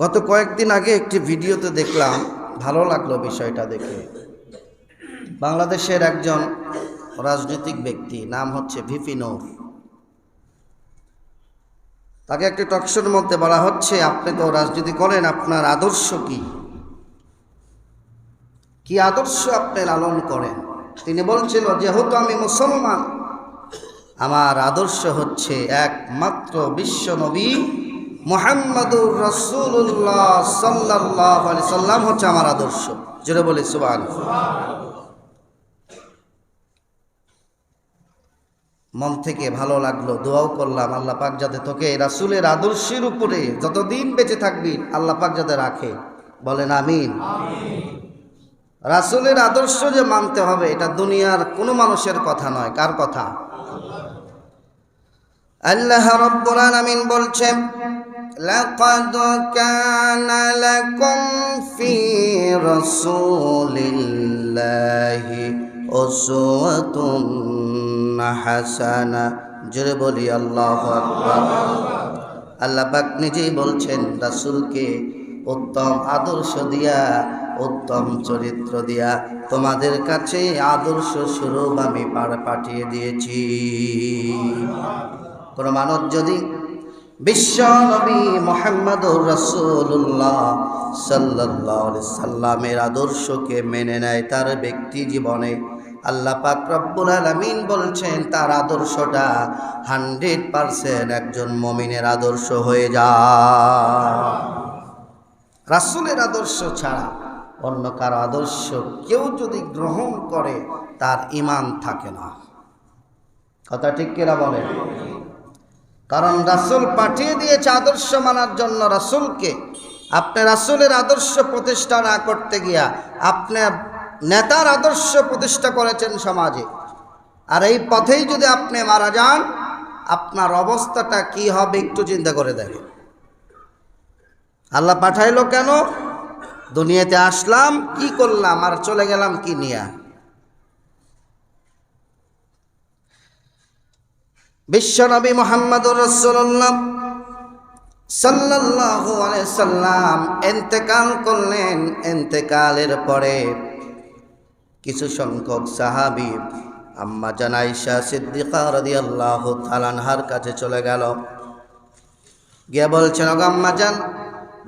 গত কয়েকদিন আগে একটি ভিডিওতে দেখলাম, ভালো লাগলো বিষয়টা দেখে। বাংলাদেশের একজন রাজনৈতিক ব্যক্তি, নাম হচ্ছে ভিপি নূর। তাকে একটি টকশোর মধ্যে বলা হচ্ছে, আপনি তো রাজনীতি করেন, আপনার আদর্শ কি আদর্শ আপনি লালন করেন? তিনি বলছিল, যেহেতু আমি মুসলমান, আমার আদর্শ হচ্ছে একমাত্র বিশ্ব নবী মুহাম্মদুর রাসূলুল্লাহ সাল্লাল্লাহু আলাইহি সাল্লাম হচ্ছে আমার আদর্শ। জোরে বলি সুবহানাল্লাহ। মন থেকে ভালো লাগলো, দোয়াও করলাম, আল্লাহ পাক যাতে তোকে রাসূলের আদর্শের উপরে যতদিন বেঁচে থাকবি আল্লাহ পাক যাতে রাখে। বলেন আমিন। রাসূলের আদর্শ যে মানতে হবে, এটা দুনিয়ার কোনো মানুষের কথা নয়। কার কথা? আল্লাহ রাব্বুল আলামিন বলছেন, লাকাদ কানা লাকুম ফি রাসূলিল্লাহি উসওয়াতুন হাসানা। জোরে বলি আল্লাহু আকবার। আল্লাহ পাক নিজেই বলছেন, রাসূলকে উত্তম আদর্শ দিয়া, উত্তম চরিত্র দিয়া তোমাদের কাছে আদর্শ স্বরূপ আমি পাঠিয়ে দিয়েছি। কোন মানুষ যদি বিশ্ব নবী মুহাম্মদুর রাসূলুল্লাহ সাল্লাল্লাহু আলাইহি সাল্লামের আদর্শকে মেনে নেয় তার ব্যক্তি জীবনে, আল্লাহ পাক রব্বুল আলামিন বলছেন তার আদর্শটা 100% একজন মুমিনের আদর্শ হয়ে যায়। রাসূলের আদর্শ ছাড়া অন্য কারো আদর্শ কেউ যদি গ্রহণ করে তার ঈমান থাকে না। কথা ঠিক কিনা বলেন? কারণ রাসূল পাঠিয়ে দিয়েছে আদর্শ মানার জন্য রাসূলকে। আপনি রাসূলের আদর্শ প্রতিষ্ঠা না করতে গিয়া আপনি নেতার আদর্শ প্রতিষ্ঠা করেছেন সমাজে, আর এই পথেই যদি আপনি মারা যান, আপনার অবস্থাটা কি হবে একটু চিন্তা করে দেখেন। আল্লাহ পাঠাইলো কেন? দুনিয়াতে আসলাম, কি করলাম, আর চলে গেলাম কি নিয়া? বিশ্বনবী মুহাম্মদুর রাসূলুল্লাহ সাল্লাল্লাহু আলাইহি সাল্লাম ইন্তেকাল করলেন। ইন্তেকালের পরে কিছু সংখ্যক সাহাবী আম্মা জান আয়েশা সিদ্দিকা রাদিয়াল্লাহু তাআলা আনহার কাছে চলে গেল। গিয়ে বলছেন, ওগো আম্মা জান,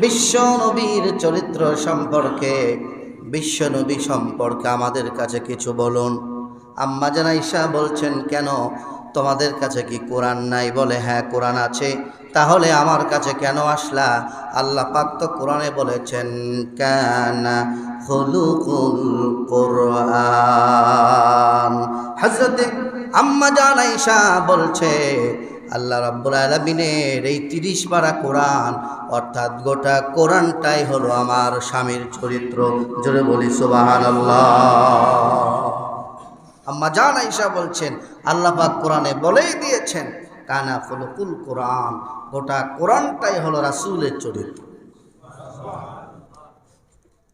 বিশ্ব নবীর চরিত্র সম্পর্কে, বিশ্ব নবী সম্পর্কে আমাদের কাছে কিছু বলুন। আম্মা জান আয়েশা বলছেন, কেন, তোমাদের কাছে কি কোরআন নাই? বলে, হ্যাঁ কোরআন আছে। তাহলে আমার কাছে কেন আসলা? আল্লাহ পাক তো কোরআনে বলেছেন, কানা খুলুকুল কোরআন। হযরত আম্মা জান আয়েশা বলছে, আল্লাহ রাব্বুল আলামিনের এই 30 পারা কোরআন, অর্থাৎ গোটা কোরআনটাই হলো আমার স্বামীর চরিত্র। জোরে বলি সুবহানাল্লাহ। আম্মা জান আয়েশা বলছেন, আল্লাহ পাক কোরআনে বলেই দিয়েছেন, কানা খুলুকুল কোরআন, গোটা কোরআনটাই হলো রাসূলের চরিত্র।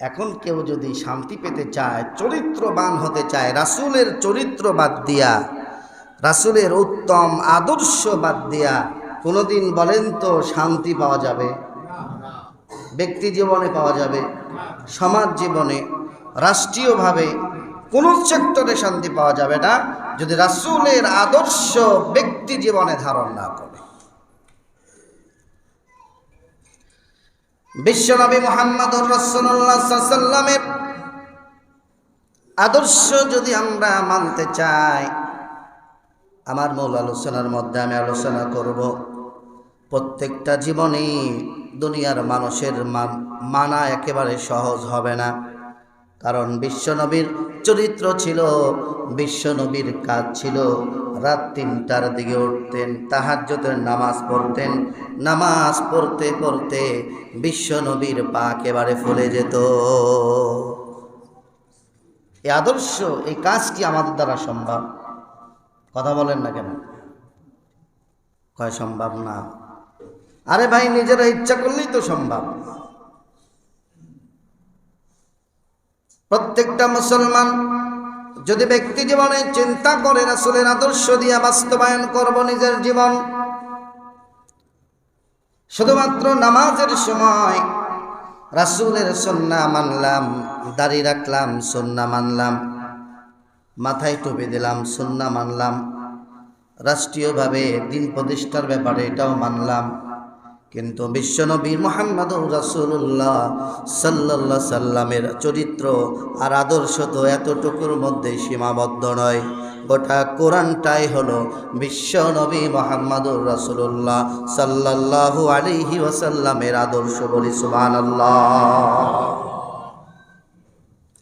এখন কেউ যদি শান্তি পেতে চায়, চরিত্রবান হতে চায়, রাসূলের চরিত্র বাদ দিয়া, রাসূলের উত্তম আদর্শ বাদ দিয়া কোনোদিন বলেন তো শান্তি পাওয়া যাবে? ব্যক্তি জীবনে পাওয়া যাবে, সমাজ জীবনে, রাষ্ট্রীয়ভাবে কোন সেক্টরে শান্তি পাওয়া যাবে না যদি রাসূলের আদর্শ ব্যক্তি জীবনে ধারণ না করে। বিশ্বনবী মুহাম্মদুর রাসূলুল্লাহ সাল্লাল্লাহু আলাইহি সাল্লামের আদর্শ যদি আমরা মানতে চাই, আমার মূল আলোচনার মধ্যে আমি আলোচনা করব, প্রত্যেকটা জীবনেই দুনিয়ার মানুষের মানা একেবারে সহজ হবে না। কারণ বিশ্বনবীর চরিত্র ছিল, বিশ্বনবীর কাজ ছিল রাত 3টার দিকে উঠতেন, তাহাজ্জুদের নামাজ পড়তেন। নামাজ পড়তে পড়তে বিশ্বনবীর পা একেবারে ফুলে যেত। এই আদর্শ, এই কাজ কি আমাদের দ্বারা সম্ভব? কথা বলেন না কেন? কয় সম্ভব না। আরে ভাই, নিজেরা ইচ্ছা করলেই তো সম্ভব। প্রত্যেকটা মুসলমান যদি ব্যক্তি জীবনে চিন্তা করে রাসূলের আদর্শ দিয়ে বাস্তবায়ন করব নিজের জীবন, শুধুমাত্র নামাজের সময় রাসূলের সুন্নাহ মানলাম, দাড়ি রাখলাম, সুন্নাহ মানলাম, মাথায় টুপি দিলাম, সুন্নাহ মানলাম, রাষ্ট্রীয়ভাবে দিন প্রতিষ্ঠার ব্যাপারে এটাও মানলাম। কিন্তু বিশ্বনবী মুহাম্মদুর রাসূলুল্লাহ সাল্লাল্লাহু আলাইহি সাল্লামের চরিত্র আর আদর্শ তো এতটুকুর মধ্যে সীমাবদ্ধ নয়। গোটা কোরআনটাই হলো বিশ্বনবী মুহাম্মদুর রাসূলুল্লাহ সাল্লাল্লাহু আলাইহি ওয়াসাল্লামের আদর্শ। বলি সুবহানাল্লাহ।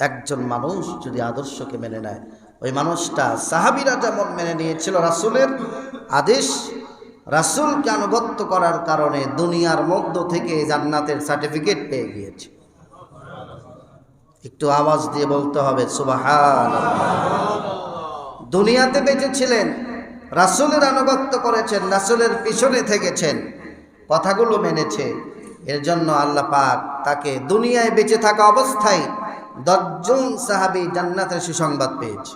একজন মানুষ যদি আদর্শকে মেনে নেয়, ওই মানুষটা সাহাবীরা যেমন মেনে নিয়েছিল রাসূলের আদেশ, রাসূলকে আনুগত্য করার কারণে দুনিয়ার মধ্য থেকে জান্নাতের সার্টিফিকেট পেয়ে গিয়েছে। একটু আওয়াজ দিয়ে বলতে হবে সুবহানাল্লাহ। দুনিয়াতে বেঁচে ছিলেন, রাসূলের আনুগত্য করেছেন, রাসূলের পিছনে থেকেছেন, কথাগুলো মেনেছে। এর জন্য আল্লাহ পাক তাকে দুনিয়ায় বেঁচে থাকা অবস্থায় 10 জন সাহাবী জান্নাতের সুসংবাদ পেয়েছে।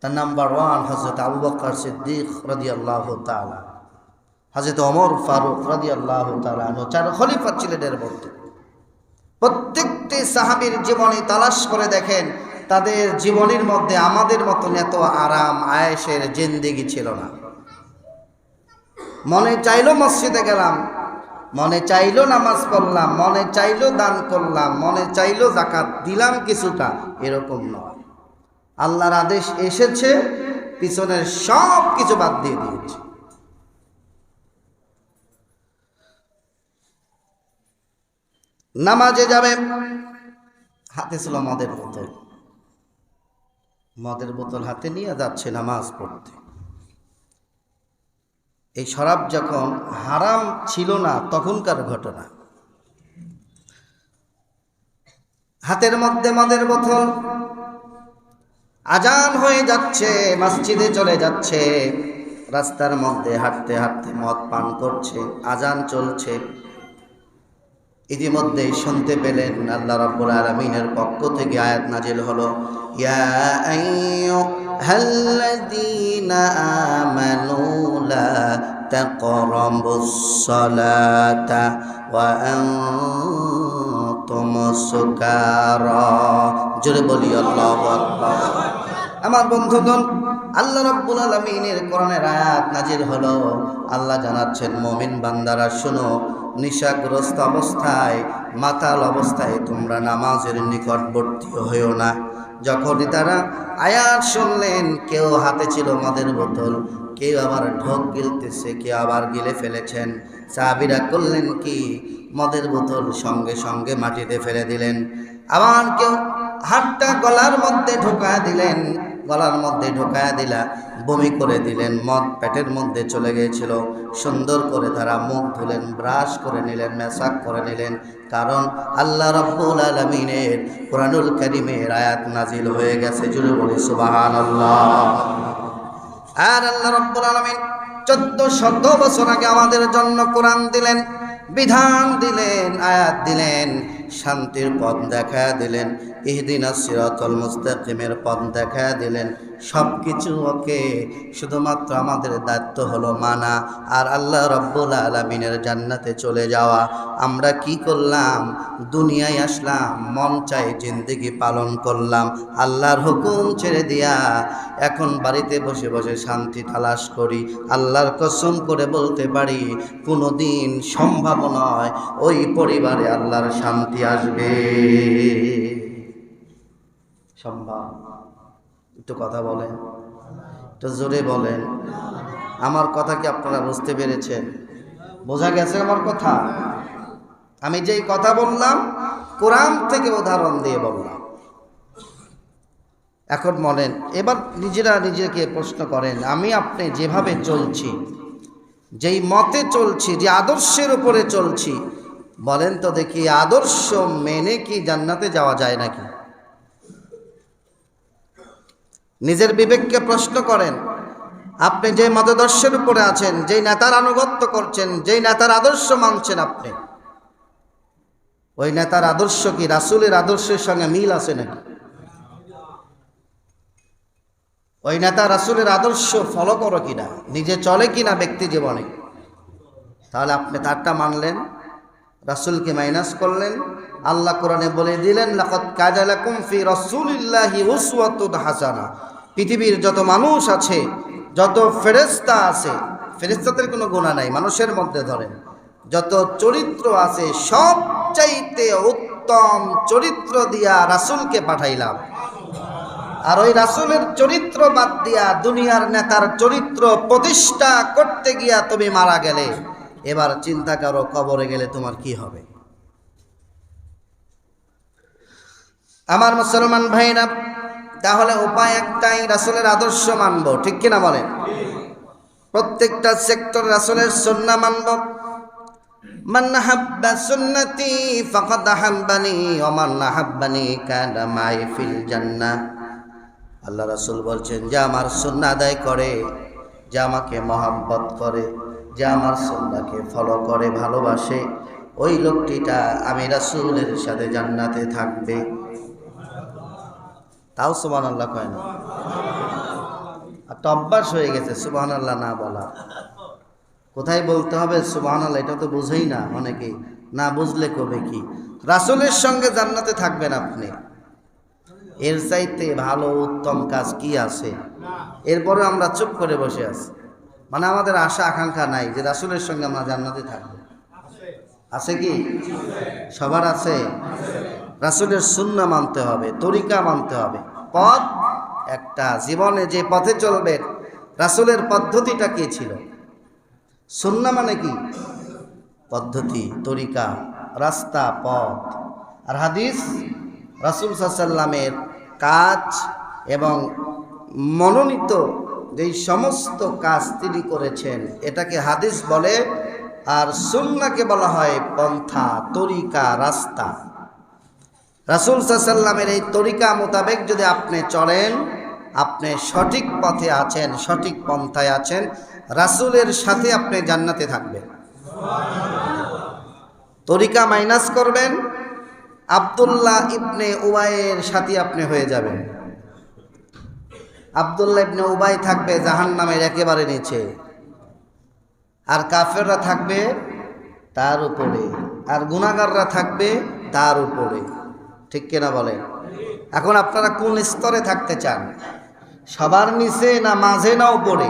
তার নাম্বার 1 হযরত আবু বকর সিদ্দিক রাদিয়াল্লাহু তাআলা, হযরত ওমর ফারুক রাদিয়াল্লাহু তাআলা, 4 খলিফা ছিলেন এর মধ্যে। প্রত্যেকটি সাহাবীর জীবনী তালাশ করে দেখেন, তাদের জীবনের মধ্যে আমাদের মতন এত আরাম আয়েশের জিন্দেগি ছিল না। মনে চাইলো মসজিদে গেলাম, মনে চাইলো নামাজ পড়লাম, মনে চাইলো দান করলাম, মনে চাইলো যাকাত দিলাম কিছুটা, এরকম নয়। আল্লাহর আদেশ এসেছে, পিছনের সব কিছু বাদ দিয়ে দিয়েছে। নামাজে যাবে, হাতে ছিল মদের বোতল, মদের বোতল হাতে নিয়ে যাচ্ছে নামাজ পড়তে। এই শরাব যখন হারাম ছিল না তখনকার ঘটনা। হাতের মধ্যে মদের বোতল, আজান হয়ে যাচ্ছে, মসজিদে চলে যাচ্ছে, রাস্তার মধ্যে হাঁটতে হাঁটতে মদ পান করছে, আজান চলছে। ইতিমধ্যে শুনতে পেলেন আল্লাহ রাব্বুল আলামিনের পক্ষ থেকে আয়াত নাজিল হলো, ইয়া আইয়ুহাল্লাযীনা আমানু লা তাকরাবুস সালাতা ওয়া আনতুম সুকারা। জোরে বলি আল্লাহু আকবার। আমার বন্ধুগণ, আল্লাহ রাব্বুল আলামিনের কোরআনের আয়াত নাজিল হলো, আল্লাহ জানাচ্ছেন মুমিন বান্দারা শোনো, নিশাগ্রস্ত অবস্থায়, মাতাল অবস্থায় তোমরা নামাজের নিকটবর্তী হইও না। যখনই তারা আয়াত শুনলেন, কেউ হাতে ছিল মদের বোতল, কেউ আবার ঢোক গিলতেছে, কেউ আবার গিলে ফেলেছেন। সাহাবীরা করলেন কি, মদের বোতল সঙ্গে সঙ্গে মাটিতে ফেলে দিলেন। আবার কেউ হাতটা গলার মধ্যে ঢোকায়া দিলেন, গলার মধ্যে ঢোকায়া দিলা বমি করে দিলেন, মদ পেটের মধ্যে চলে গিয়েছিল। সুন্দর করে তারা মুখ ধুলেন, ব্রাশ করে নিলেন, মেসাক করে নিলেন, কারণ আল্লাহ রাব্বুল আলামিনের কোরআনুল কারীমের আয়াত নাজিল হয়ে গেছে। জুড়ে বলি সুবহানাল্লাহ। আর আল্লাহ রাব্বুল আলামিন 1400 বছর আগে আমাদের জন্য কোরআন দিলেন, বিধান দিলেন, আয়াত দিলেন, শান্তির পথ দেখায়া দিলেন, ইহদিনাস সিরাতাল মুস্তাকিমের পথ দেখায়া দিলেন। সব কিছু ওকে, শুধুমাত্র আমাদের দায়িত্ব হলো মানা আর আল্লাহ রাব্বুল আলামিনের জান্নাতে চলে যাওয়া। আমরা কি করলাম? দুনিয়ায় আসলাম, মন চাই জিন্দেগি পালন করলাম, আল্লাহর হুকুম ছেড়ে দিয়া এখন বাড়িতে বসে বসে শান্তি তালাশ করি। আল্লাহর কসম করে বলতে পারি, কোনো দিন সম্ভব নয় ওই পরিবারে আল্লাহর শান্তি আসবে। সম্ভব? একটু কথা বলেন, একটু জোরে বলেন। আমার কথা কি আপনারা বুঝতে পেরেছেন? বোঝা গেছে আমার কথা? আমি যেই কথা বললাম কোরআন থেকে উদাহরণ দিয়ে বললাম। এখন বলেন, এবার নিজেরা নিজেকে প্রশ্ন করেন, আমি আপনি যেভাবে চলছি, যেই মতে চলছি, যে আদর্শের উপরে চলছি, বলেন তো দেখি আদর্শ মেনে কি জান্নাতে যাওয়া যায় নাকি? নিজের বিবেককে প্রশ্ন করেন। আপনি যে মতাদর্শের উপরে আছেন, যেই নেতার আনুগত্য করছেন, যেই নেতার আদর্শ মানছেন, আপনি ওই নেতার আদর্শ কি রাসূলের আদর্শের সঙ্গে মিল আছে নাকি? ওই নেতা রাসূলের আদর্শ ফলো করো কিনা, নিজে চলে কিনা ব্যক্তি জীবনে? তাহলে আপনি তারটা মানলেন, রাসূলকে মাইনাস করলেন। আল্লাহ কোরআনে বলে দিলেন, লাকাদ কানা লাকুম ফি রাসূলিল্লাহি উসওয়াতুন হাসানা। পৃথিবীর যত মানুষ আছে, যত ফেরেশতা আছে, ফেরেশতাদের কোনো গুনাহ নাই, মানুষের মধ্যে ধরেন যত চরিত্র আছে, সবচাইতে উত্তম চরিত্র দিয়া রাসূলকে পাঠাইলাম। আর ওই রাসূলের চরিত্র বাদ দিয়া দুনিয়ার নেতার চরিত্র প্রতিষ্ঠা করতে গিয়া তুমি মারা গেলে, এবার চিন্তা করো কবরে গেলে তোমার কি হবে। আমার মুসলমান ভাইরা, তাহলে উপায় একটাই, রাসূলের আদর্শ মানব, ঠিক কিনা বলেন? প্রত্যেকটা সেক্টর রাসূলের সুন্নাহ মানব। মান হাব্বা সুন্নতি ফাকাদ হাব্বানি ওয়া মান হাব্বানি কানা মাই ফিল জান্নাহ। আল্লাহ রাসূল বলছেন, যে আমার সুন্নাহ আদায় করে, যে আমাকে মহব্বত করে, যে আমার সুন্নাহকে ফলো করে, ভালোবাসে, ওই লোকটিটা আমি রাসূলের সাথে জান্নাতে থাকবে। তাও সুবহানাল্লাহ কয় না। আর তো অভ্যাস হয়ে গেছে সুবহানাল্লাহ না বলা। কোথায় বলতে হবে সুবহানাল্লাহ, এটা তো বুঝেই না অনেকেই। না বুঝলে কবে কি, রাসূলের সঙ্গে জান্নাতে থাকবেন আপনি, এর চাইতে ভালো উত্তম কাজ কি আছে? এরপরে আমরা চুপ করে বসে আছি, মানে আমাদের আশা আকাঙ্ক্ষা নাই যে রাসূলের সঙ্গে আমরা জান্নাতে থাকবো। আছে কি? সবার আছে। রাসূলের সুন্নাহ মানতে হবে, তরিকা মানতে হবে, পথ একটা, জীবনে যে পথে চলবেন রাসূলের পদ্ধতিটা কি ছিল? সুন্নাহ মানে কি? পদ্ধতি, তরিকা, রাস্তা, পথ। আর হাদিস রাসূল সাল্লাল্লাহু আলাইহি ওয়াসাল্লামের কাজ এবং মনোনীত যেই সমস্ত কাজ তিনি করেছেন এটাকে হাদিস বলে। আর সুন্নাহকে বলা হয় পন্থা, তরিকা, রাস্তা। রাসূল সাল্লাল্লাহু আলাইহি ওয়াসাল্লামের এই তরিকা মোতাবেক যদি আপনি চলেন, আপনি সঠিক পথে আছেন, সঠিক পন্থায় আছেন, রাসূলের সাথে আপনি জান্নাতে থাকবেন। তরিকা মাইনাস করবেন, আব্দুল্লাহ ইবনে উবাইয়ের সাথে আপনি হয়ে যাবেন। আব্দুল্লাহ ইবনে উবাই থাকবে জাহান্নামের একেবারে নিচে, আর কাফেররা থাকবে তার উপরে, আর গুনাহগাররা থাকবে তার উপরে, ঠিক কিনা বলেন? এখন আপনারা কোন স্তরে থাকতে চান? সবার নিচে না মাঝে না উপরে?